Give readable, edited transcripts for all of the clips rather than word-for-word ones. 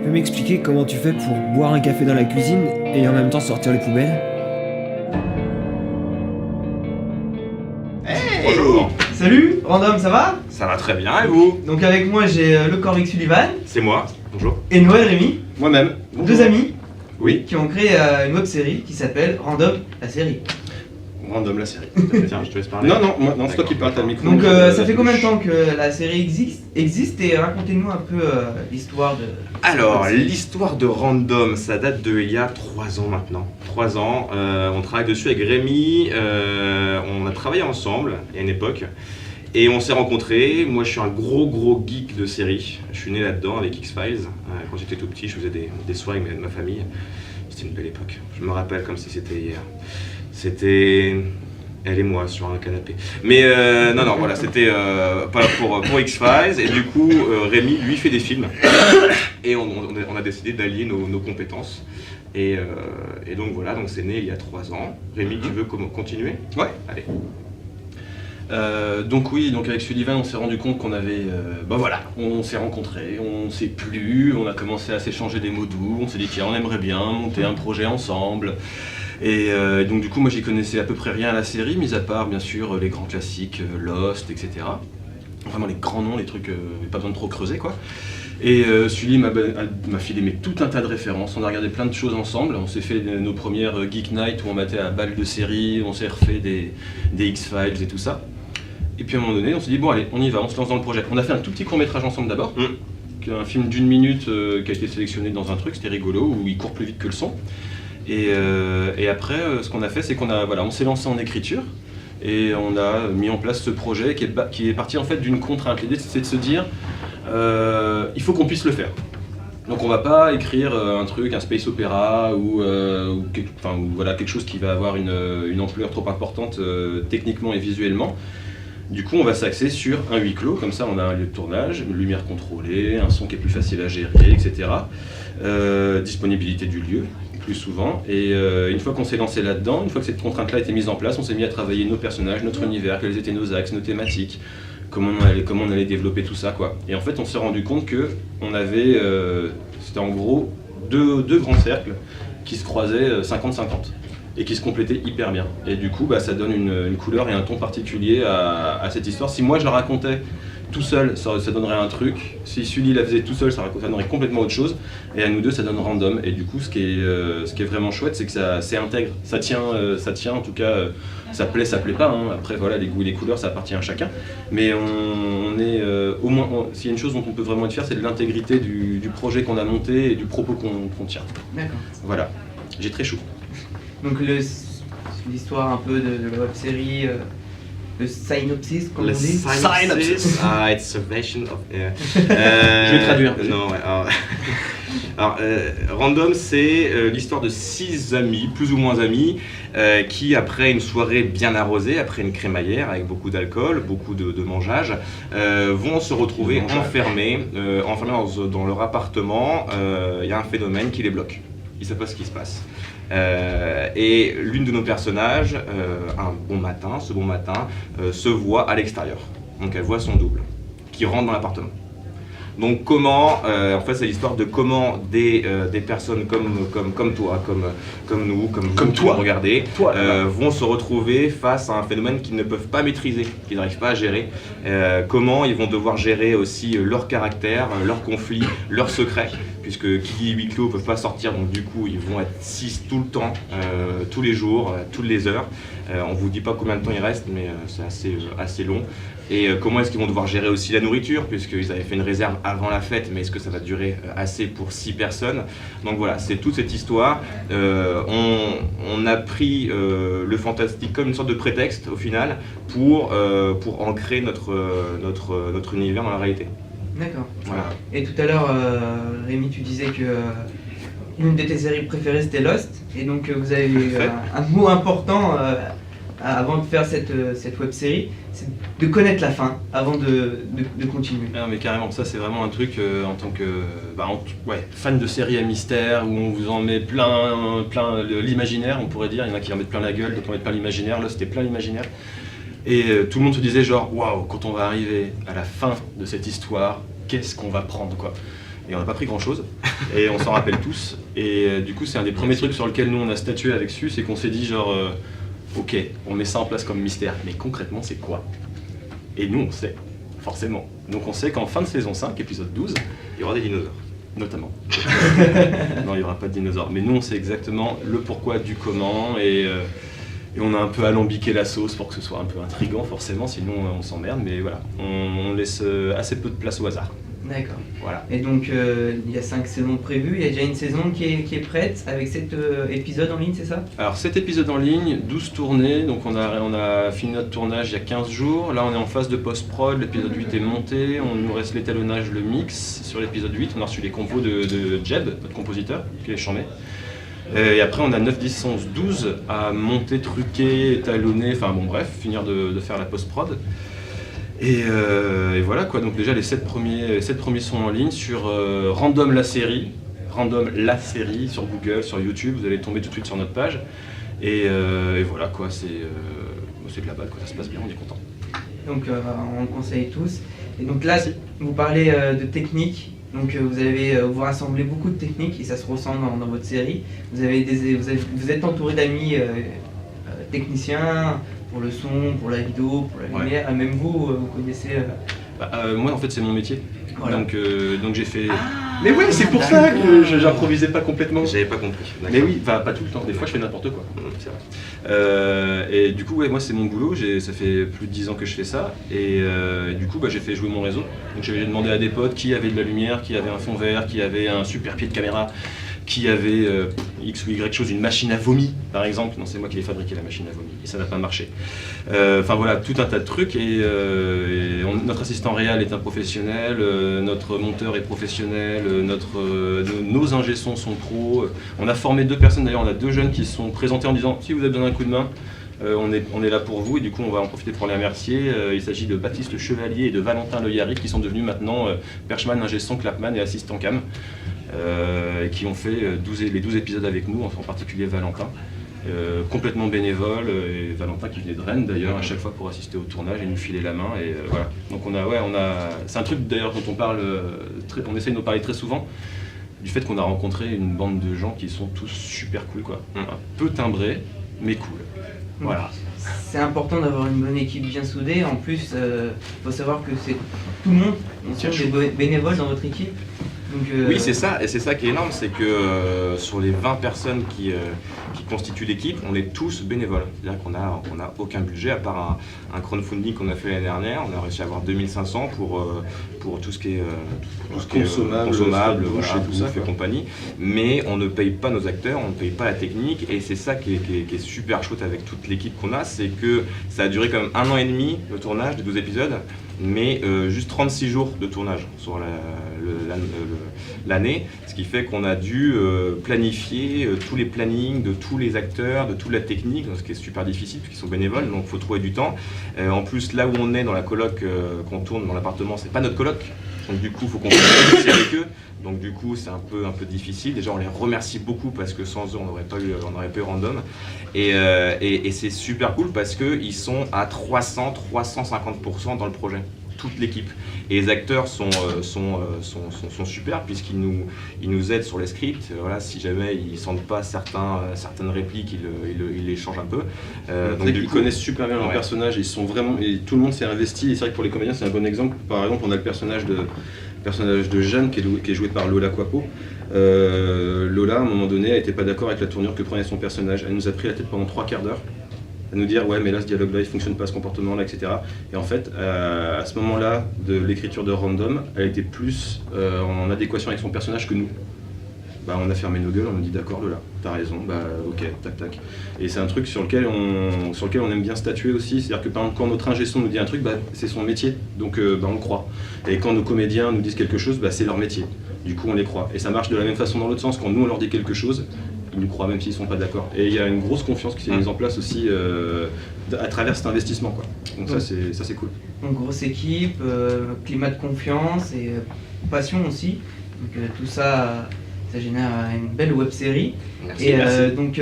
peux m'expliquer comment tu fais pour boire un café dans la cuisine et en même temps sortir les poubelles? Hey! Bonjour. Salut, Random, ça va? Ça va très bien, et vous? Donc avec moi j'ai le Corvic Sullivan C'est moi, bonjour. et Noël Rémy, Moi-même. deux amis Oui, qui ont créé une web série qui s'appelle Random la série. random la série. Tiens, je te laisse parler. Non, c'est toi qui parles, t'as le micro. Donc ça fait combien de temps que la série existe et racontez-nous un peu l'histoire de... Alors, l'histoire de Random, ça date de il y a 3 ans maintenant. 3 ans, on travaille dessus avec Rémi, on a travaillé ensemble à une époque. Et on s'est rencontrés. Moi je suis un gros geek de séries. Je suis né là-dedans avec X-Files. Quand j'étais tout petit, je faisais des soirées avec ma famille. C'était une belle époque. Je me rappelle comme si c'était hier. C'était elle et moi sur un canapé. Mais non, voilà, c'était pas pour X-Files. Et du coup, Rémi, lui, fait des films. Et on a décidé d'allier nos compétences. Et donc voilà, donc c'est né il y a 3 ans. Rémi, tu veux continuer? Ouais. Allez. Donc avec Sullivan on s'est rendu compte qu'on avait, on s'est rencontrés, on s'est plu, on a commencé à s'échanger des mots doux, on s'est dit qu'on aimerait bien monter un projet ensemble. Et donc du coup moi j'y connaissais à peu près rien à la série, mis à part bien sûr les grands classiques, Lost, etc. Vraiment les grands noms, les trucs, pas besoin de trop creuser quoi. Et Sully m'a filé tout un tas de références, on a regardé plein de choses ensemble, on s'est fait nos premières Geek Night où on matait à balle de série, on s'est refait des X-Files et tout ça. Et puis à un moment donné, on s'est dit bon allez, on y va, on se lance dans le projet. On a fait un tout petit court-métrage ensemble d'abord, un film d'1 minute qui a été sélectionné dans un truc, c'était rigolo, où il court plus vite que le son. Et après, ce qu'on a fait, c'est on s'est lancé en écriture, et on a mis en place ce projet qui est parti en fait d'une contrainte. L'idée c'est de se dire, il faut qu'on puisse le faire. Donc on va pas écrire un truc, un space opéra ou quelque chose qui va avoir une ampleur trop importante techniquement et visuellement. Du coup on va s'axer sur un huis clos, comme ça on a un lieu de tournage, une lumière contrôlée, un son qui est plus facile à gérer, etc. Disponibilité du lieu, plus souvent. Et une fois qu'on s'est lancé là-dedans, une fois que cette contrainte-là a été mise en place, on s'est mis à travailler nos personnages, notre univers, quels étaient nos axes, nos thématiques, comment on allait développer tout ça quoi. Et en fait on s'est rendu compte que on avait, c'était en gros deux grands cercles qui se croisaient 50-50 et qui se complétaient hyper bien. Et du coup ça donne une couleur et un ton particulier à cette histoire. Si moi je la racontais tout seul, ça donnerait un truc. Si Sully la faisait tout seul, ça donnerait complètement autre chose. Et à nous deux, ça donne Random. Et du coup, ce qui est vraiment chouette, c'est que ça s'intègre. Ça tient en tout cas. Ça plaît pas. Hein. Après, voilà, les goûts et les couleurs, ça appartient à chacun. Mais on est au moins. S'il y a une chose dont on peut vraiment être fier, c'est de l'intégrité du projet qu'on a monté et du propos qu'on tient. D'accord. Voilà. J'ai très chaud. Donc l'histoire un peu de la web série, le synopsis comme Le on dit. synopsis. It's a version of... Je vais traduire. Non, ouais. Alors, Random, c'est l'histoire de 6 amis, plus ou moins amis, qui après une soirée bien arrosée, après une crémaillère avec beaucoup d'alcool, beaucoup de mangeage, vont se retrouver enfermés dans leur appartement. Il y a un phénomène qui les bloque. Ils ne savent pas ce qui se passe. Et l'une de nos personnages, ce bon matin, se voit à l'extérieur. Donc elle voit son double, qui rentre dans l'appartement. Donc comment, en fait c'est l'histoire de comment des personnes comme toi, comme nous, comme toi, regardez, vont se retrouver face à un phénomène qu'ils ne peuvent pas maîtriser, qu'ils n'arrivent pas à gérer. Comment ils vont devoir gérer aussi leur caractère, leurs conflits, leurs secrets, puisque qui dit huis clos ne peuvent pas sortir, donc du coup ils vont être 6 tout le temps, tous les jours, toutes les heures. On ne vous dit pas combien de temps il reste, mais c'est assez long. Et comment est-ce qu'ils vont devoir gérer aussi la nourriture, puisqu'ils avaient fait une réserve avant la fête, mais est-ce que ça va durer assez pour 6 personnes? Donc voilà, c'est toute cette histoire. On a pris le fantastique comme une sorte de prétexte au final pour ancrer notre univers dans la réalité. D'accord. Voilà. Et tout à l'heure, Rémi, tu disais que l'une de tes séries préférées c'était Lost, et donc vous avez un mot important avant de faire cette web série, c'est de connaître la fin avant de continuer. Non mais carrément, ça c'est vraiment un truc en tant que fan de séries à mystère où on vous en met plein l'imaginaire, on pourrait dire. Il y en a qui en mettent plein la gueule, d'autres en mettent plein l'imaginaire. Là c'était plein l'imaginaire. Et tout le monde se disait genre waouh, quand on va arriver à la fin de cette histoire, qu'est-ce qu'on va prendre quoi. et on n'a pas pris grand chose, et on s'en rappelle tous. Et du coup, c'est un des premiers trucs sur lequel nous on a statué avec Su, c'est qu'on s'est dit genre, ok, on met ça en place comme mystère, mais concrètement c'est quoi? Et nous on sait, forcément. Donc on sait qu'en fin de saison 5, épisode 12, Il y aura des dinosaures. notamment. Non, il n'y aura pas de dinosaures. Mais nous, on sait exactement le pourquoi du comment et on a un peu alambiqué la sauce pour que ce soit un peu intriguant, forcément, sinon on s'emmerde. Mais voilà, on laisse assez peu de place au hasard. D'accord. Voilà. Et donc, il y a 5 saisons prévues, il y a déjà une saison qui est prête avec 7 épisodes en ligne, c'est ça? Alors, 7 épisodes en ligne, 12 tournées. Donc, on a fini notre tournage il y a 15 jours. Là, on est en phase de post-prod. L'épisode 8 est monté. On nous reste l'étalonnage, le mix. Sur l'épisode 8, on a reçu les compos de Jeb, notre compositeur, qui est chambé. Et après, on a 9, 10, 11, 12 à monter, truquer, étalonner, enfin bon, bref, finir de faire la post-prod. Et voilà quoi, donc déjà les 7 premiers sont en ligne sur Random la série sur Google, sur YouTube, vous allez tomber tout de suite sur notre page. Et voilà quoi, c'est de la balle, quoi. Ça se passe bien, on est content. Donc, on le conseille tous. Et donc là, vous parlez de technique. Donc vous rassemblez beaucoup de techniques et ça se ressent dans votre série. Vous êtes entouré d'amis techniciens pour le son, pour la vidéo, pour la lumière. Et même vous connaissez. Moi en fait c'est mon métier. Voilà. Donc j'ai fait. Mais oui, c'est pour ça que j'improvisais pas complètement. J'avais pas compris. Mais oui, pas tout le temps. Des fois je fais n'importe quoi. C'est vrai. Et du coup, ouais, moi c'est mon boulot, ça fait plus de 10 ans que je fais ça, et du coup j'ai fait jouer mon réseau. Donc j'ai demandé à des potes qui avaient de la lumière, qui avaient un fond vert, qui avaient un super pied de caméra, qui avait X ou Y chose, une machine à vomi par exemple. Non, c'est moi qui ai fabriqué la machine à vomi, et ça n'a pas marché. Enfin voilà, tout un tas de trucs, et notre assistant réal est un professionnel, notre monteur est professionnel, nos ingé sons sont pros. On a formé 2 personnes, d'ailleurs on a 2 jeunes qui se sont présentés en disant si vous avez besoin d'un coup de main, on est là pour vous, et du coup on va en profiter pour les remercier. Il s'agit de Baptiste Chevalier et de Valentin Le Yarrick qui sont devenus maintenant perchman, ingé son, clapman et assistant cam, et qui ont fait les 12 épisodes avec nous, en particulier Valentin. Complètement bénévole, et Valentin qui venait de Rennes d'ailleurs à chaque fois pour assister au tournage et nous filer la main, et voilà. Donc c'est un truc d'ailleurs dont on parle, on essaye de nous parler très souvent, du fait qu'on a rencontré une bande de gens qui sont tous super cool quoi, un peu timbrés mais cool. Voilà. C'est important d'avoir une bonne équipe bien soudée. En plus, faut savoir que c'est tout le monde, ils sont des bénévoles dans votre équipe. Donc, Oui, c'est ça, et c'est ça qui est énorme, c'est que sur les 20 personnes qui constituent l'équipe, on est tous bénévoles. C'est-à-dire qu'on n'a aucun budget, à part un crowdfunding qu'on a fait l'année dernière. On a réussi à avoir 2500 pour tout ce qui est, consommable, douche voilà, et tout ça, bouffe et compagnie. Mais on ne paye pas nos acteurs, on ne paye pas la technique, et c'est ça qui est super chouette avec toute l'équipe qu'on a, c'est que ça a duré quand même 1 an et demi le tournage des 12 épisodes, mais juste 36 jours de tournage sur l'année, ce qui fait qu'on a dû planifier tous les plannings de tous les acteurs, de toute la technique, ce qui est super difficile parce qu'ils sont bénévoles, donc il faut trouver du temps. En plus, là où on est dans la coloc qu'on tourne dans l'appartement, c'est pas notre coloc, donc du coup il faut qu'on communique aussi avec eux. Donc du coup c'est un peu difficile. Déjà on les remercie beaucoup parce que sans eux on n'aurait pas eu Random. Et c'est super cool parce qu'ils sont à 300-350% dans le projet, toute l'équipe. Et les acteurs sont super puisqu'ils nous aident sur les scripts. Voilà, si jamais ils sentent pas certaines répliques, ils les changent un peu. Donc ils connaissent super bien leur personnage, et ils sont vraiment, et tout le monde s'est investi. Et c'est vrai que pour les comédiens c'est un bon exemple. Par exemple, on a le personnage de Jeanne qui est joué par Lola Quapo. Lola, à un moment donné, elle n'était pas d'accord avec la tournure que prenait son personnage. Elle nous a pris la tête pendant 3 quarts d'heure à nous dire ouais mais là ce dialogue là il fonctionne pas, ce comportement là, etc. Et en fait à ce moment là de l'écriture de Random, elle était plus en adéquation avec son personnage que nous. On a fermé nos gueules, on a dit d'accord Lola, t'as raison, ok, tac tac. Et c'est un truc sur lequel on aime bien statuer aussi, c'est-à-dire que par exemple quand notre ingé son nous dit un truc, c'est son métier, donc on le croit. Et quand nos comédiens nous disent quelque chose, c'est leur métier, du coup on les croit. Et ça marche de la même façon dans l'autre sens, quand nous on leur dit quelque chose, ils nous croient même s'ils ne sont pas d'accord. Et il y a une grosse confiance qui s'est mise en place aussi à travers cet investissement, quoi. Donc ça c'est cool. Donc grosse équipe, climat de confiance et passion aussi. Donc tout ça génère une belle web-série. Merci, et merci. donc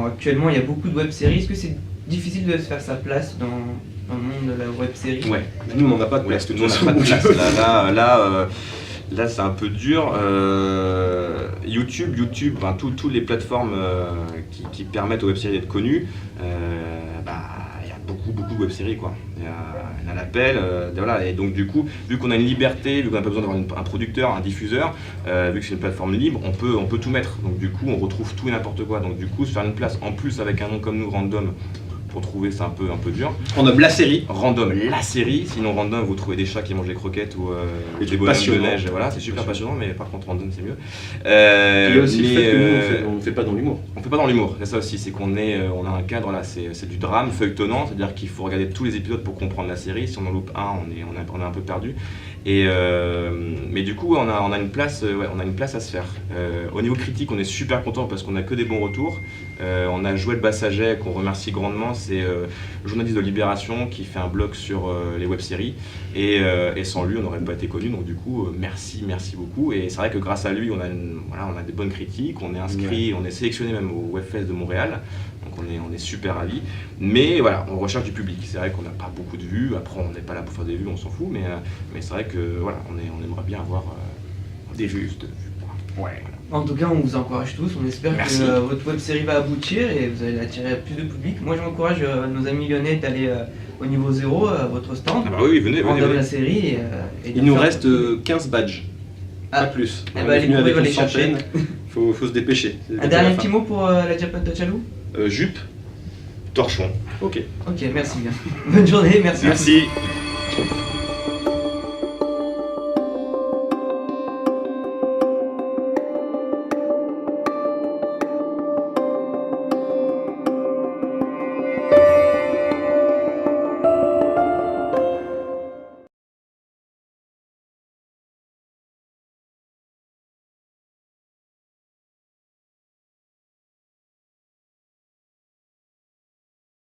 actuellement il y a beaucoup de web-séries. Est-ce que c'est difficile de se faire sa place dans le monde de la web-série? Ouais. Nous on n'en a pas de place. Nous on n'a pas de place. Là, c'est un peu dur. YouTube, enfin, toutes les plateformes qui permettent aux web-séries d'être connues, il y a beaucoup de web-séries, quoi. Il y en a l'appel, voilà. Et donc du coup, vu qu'on a une liberté, vu qu'on n'a pas besoin d'avoir un producteur, un diffuseur, vu que c'est une plateforme libre, on peut tout mettre. Donc du coup, on retrouve tout et n'importe quoi. Donc du coup, se faire une place en plus avec un nom comme nous, Random, pour trouver, c'est un peu dur. Random, la série. Random, la série. Sinon, Random, vous trouvez des chats qui mangent des croquettes ou des bonhommes de neige. Voilà, c'est super passionnant, mais par contre, Random, c'est mieux. Il y a aussi le fait que nous, on ne fait pas dans l'humour. On fait pas dans l'humour. C'est ça aussi, c'est qu'on on a un cadre là, c'est du drame feuilletonnant, c'est-à-dire qu'il faut regarder tous les épisodes pour comprendre la série. Si on en loupe un, on est un peu perdu. Mais du coup, on a une place, on a une place à se faire. Au niveau critique, on est super content parce qu'on a que des bons retours. On a Joël Bassaget, qu'on remercie grandement. C'est journaliste de Libération qui fait un blog sur les web-séries et sans lui on n'aurait pas été connu, donc du coup merci beaucoup. Et c'est vrai que grâce à lui on a des bonnes critiques, on est inscrit, on est sélectionné même au Webfest de Montréal, donc on est super ravis. Mais voilà, on recherche du public, c'est vrai qu'on n'a pas beaucoup de vues, après on n'est pas là pour faire des vues, on s'en fout, mais c'est vrai que voilà, on aimerait bien avoir des vues. Ouais. En tout cas, on vous encourage tous, on espère Merci. que votre web série va aboutir et vous allez attirer plus de public. Moi, j'encourage nos amis lyonnais d'aller au niveau 0 à votre stand. Ah bah oui, venez. Random la série. Et de Il nous faire- reste 15 badges, pas plus. Eh On ben, est les venu avec courriers vont une les chercher. centaine, faut se dépêcher. C'est Un bientôt dernier la petit fin. mot pour la Japan Touch Alou. Jupe. Torchon. Ok. Ok, merci bien. Bonne journée, merci. Merci.